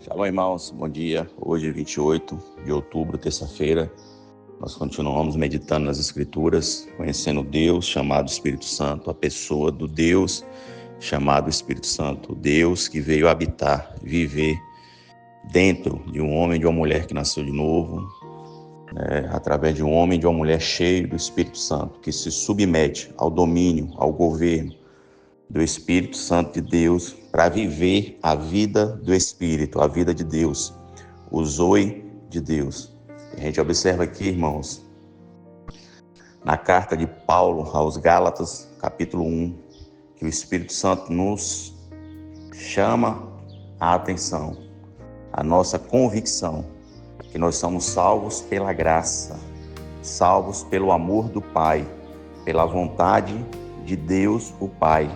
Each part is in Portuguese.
Shalom, irmãos, bom dia. Hoje, 28 de outubro, terça-feira, nós continuamos meditando nas Escrituras, conhecendo Deus chamado Espírito Santo, a pessoa do Deus chamado Espírito Santo, o Deus que veio habitar, viver dentro de um homem e de uma mulher que nasceu de novo, através de um homem e de uma mulher cheio do Espírito Santo, que se submete ao domínio, ao governo do Espírito Santo de Deus para viver a vida do Espírito, a vida de Deus, o Zoe de Deus. A gente observa aqui, irmãos, na carta de Paulo aos Gálatas, capítulo 1, que o Espírito Santo nos chama a atenção, a nossa convicção, que nós somos salvos pela graça, salvos pelo amor do Pai, pela vontade de Deus, o Pai.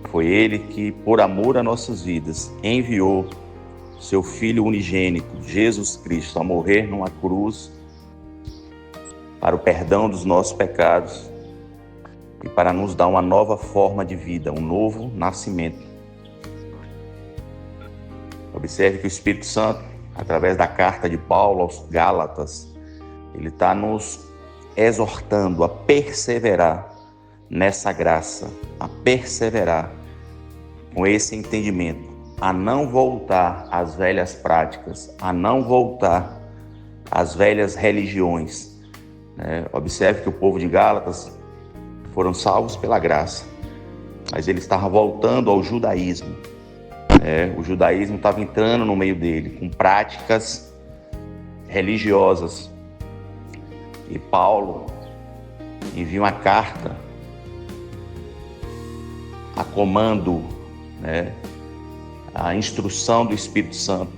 Foi Ele que, por amor a nossas vidas, enviou seu Filho unigênito, Jesus Cristo, a morrer numa cruz para o perdão dos nossos pecados e para nos dar uma nova forma de vida, um novo nascimento. Observe que o Espírito Santo, através da carta de Paulo aos Gálatas, ele está nos exortando a perseverar nessa graça, a perseverar com esse entendimento, a não voltar às velhas práticas, a não voltar às velhas religiões. Observe que o povo de Gálatas foram salvos pela graça, mas ele estava voltando ao judaísmo. O judaísmo estava entrando no meio dele, com práticas religiosas. E Paulo envia uma carta a comando, a instrução do Espírito Santo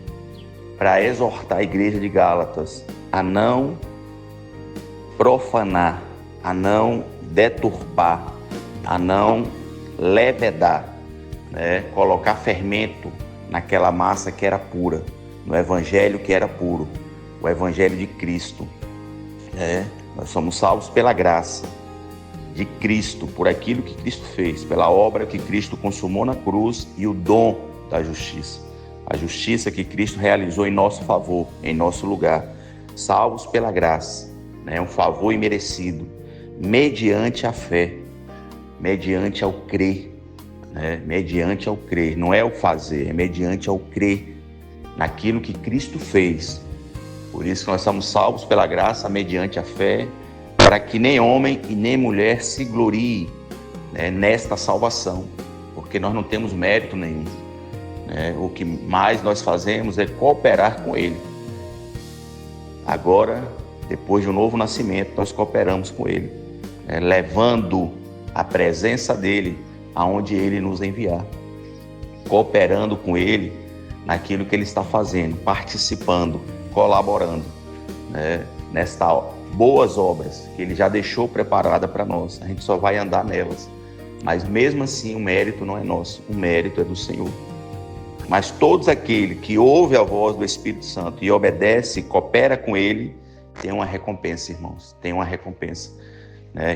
para exortar a igreja de Gálatas a não profanar, a não deturpar, a não levedar, colocar fermento naquela massa que era pura, no evangelho que era puro, o evangelho de Cristo. Nós somos salvos pela graça de Cristo, por aquilo que Cristo fez, pela obra que Cristo consumou na cruz e o dom da justiça, a justiça que Cristo realizou em nosso favor, em nosso lugar. Salvos pela graça, um favor imerecido, mediante a fé, mediante ao crer, mediante ao crer, não é o fazer, é mediante ao crer naquilo que Cristo fez. Por isso que nós somos salvos pela graça, mediante a fé, para que nem homem e nem mulher se glorie nesta salvação, porque nós não temos mérito nenhum. O que mais nós fazemos é cooperar com Ele. Agora, depois de um novo nascimento, nós cooperamos com Ele, levando a presença dEle aonde Ele nos enviar, cooperando com Ele naquilo que Ele está fazendo, participando, colaborando, nesta boas obras que Ele já deixou preparada para nós. A gente só vai andar nelas, mas mesmo assim o mérito não é nosso, o mérito é do Senhor. Mas todos aqueles que ouvem a voz do Espírito Santo e obedece e coopera com Ele, tem uma recompensa, irmãos, tem uma recompensa.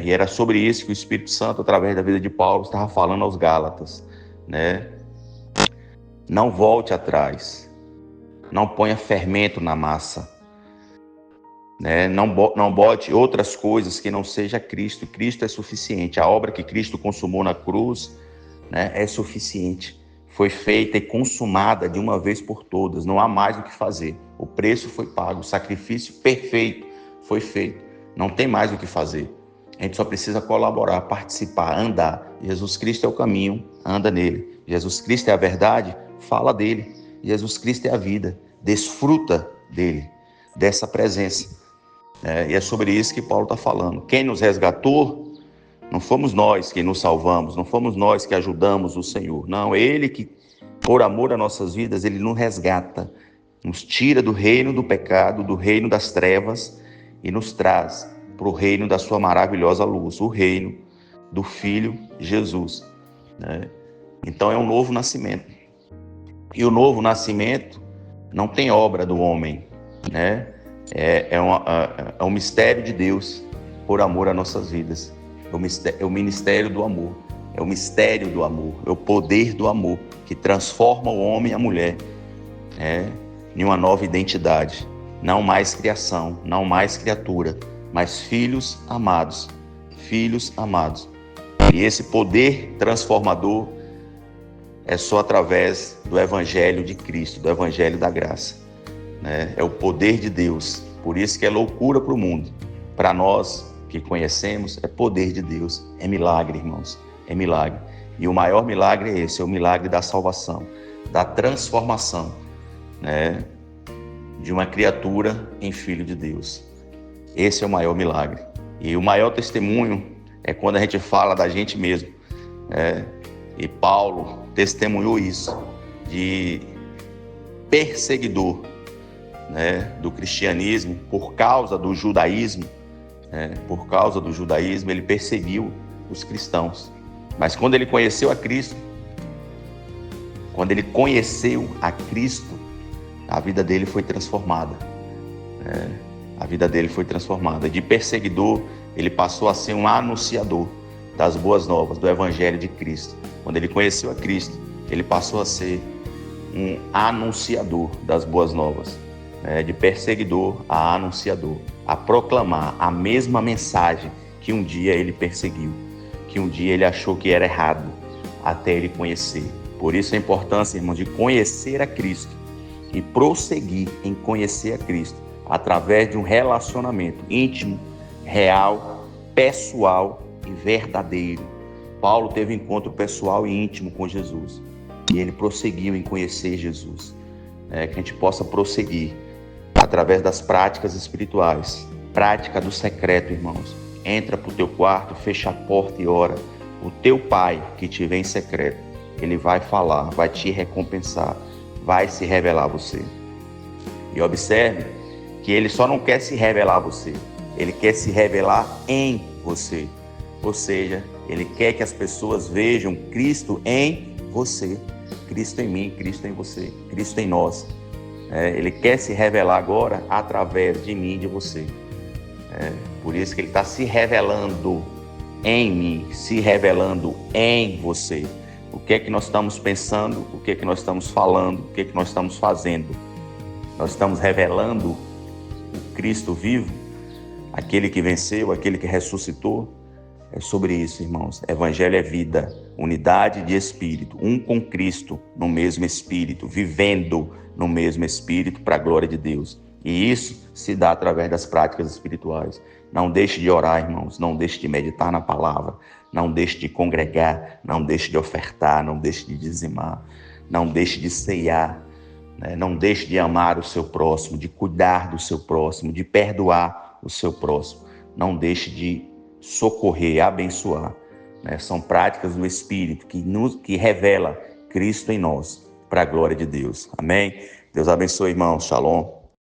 E era sobre isso que o Espírito Santo, através da vida de Paulo, estava falando aos Gálatas. Não volte atrás, não ponha fermento na massa, não bote outras coisas que não seja Cristo. Cristo é suficiente. A obra que Cristo consumou na cruz é suficiente. Foi feita e consumada de uma vez por todas. Não há mais o que fazer. O preço foi pago. O sacrifício perfeito foi feito. Não tem mais o que fazer. A gente só precisa colaborar, participar, andar. Jesus Cristo é o caminho, anda nele. Jesus Cristo é a verdade, fala dele. Jesus Cristo é a vida, desfruta dele, dessa presença. E é sobre isso que Paulo está falando. Quem nos resgatou, não fomos nós que nos salvamos, não fomos nós que ajudamos o Senhor. Não, Ele que, por amor às nossas vidas, Ele nos resgata, nos tira do reino do pecado, do reino das trevas e nos traz para o reino da sua maravilhosa luz, o reino do Filho Jesus. Então é um novo nascimento. E o novo nascimento não tem obra do homem, É um mistério de Deus por amor às nossas vidas. É o ministério do amor. É o mistério do amor, é o poder do amor que transforma o homem e a mulher em uma nova identidade. Não mais criação, não mais criatura, mas filhos amados. Filhos amados. E esse poder transformador é só através do Evangelho de Cristo, do Evangelho da graça. É o poder de Deus. Por isso que é loucura para o mundo. Para nós que conhecemos, é poder de Deus. É milagre, irmãos. É milagre. E o maior milagre é esse, é o milagre da salvação, da transformação, de uma criatura em filho de Deus. Esse é o maior milagre. E o maior testemunho é quando a gente fala da gente mesmo. E Paulo testemunhou isso, de perseguidor do cristianismo por causa do judaísmo. Por causa do judaísmo, ele perseguiu os cristãos. Mas quando ele conheceu a Cristo, a vida dele foi transformada. A vida dele foi transformada. De perseguidor, ele passou a ser um anunciador das boas novas, do Evangelho de Cristo. Quando ele conheceu a Cristo, ele passou a ser um anunciador das boas novas. De perseguidor a anunciador, a proclamar a mesma mensagem que um dia ele perseguiu, que um dia ele achou que era errado, até ele conhecer. Por isso a importância, irmão, de conhecer a Cristo e prosseguir em conhecer a Cristo através de um relacionamento íntimo, real, pessoal e verdadeiro. Paulo teve um encontro pessoal e íntimo com Jesus e ele prosseguiu em conhecer Jesus. Que a gente possa prosseguir através das práticas espirituais. Prática do secreto, irmãos. Entra para o teu quarto, fecha a porta e ora. O teu Pai que te vê em secreto, ele vai falar, vai te recompensar, vai se revelar a você. E observe que ele só não quer se revelar a você, ele quer se revelar em você. Ou seja, ele quer que as pessoas vejam Cristo em você. Cristo em mim, Cristo em você, Cristo em nós. Ele quer se revelar agora através de mim e de você. Por isso que ele está se revelando em mim, se revelando em você. O que é que nós estamos pensando, o que é que nós estamos falando, o que é que nós estamos fazendo. Nós estamos revelando o Cristo vivo, aquele que venceu, aquele que ressuscitou. É sobre isso, irmãos. Evangelho é vida, unidade de espírito, um com Cristo no mesmo espírito, vivendo no mesmo espírito para a glória de Deus. E isso se dá através das práticas espirituais. Não deixe de orar, irmãos, não deixe de meditar na palavra, não deixe de congregar, não deixe de ofertar, não deixe de dizimar, não deixe de ceiar, não deixe de amar o seu próximo, de cuidar do seu próximo, de perdoar o seu próximo. Não deixe de socorrer, abençoar. São práticas do Espírito que revela Cristo em nós, para a glória de Deus. Amém? Deus abençoe, irmãos. Shalom.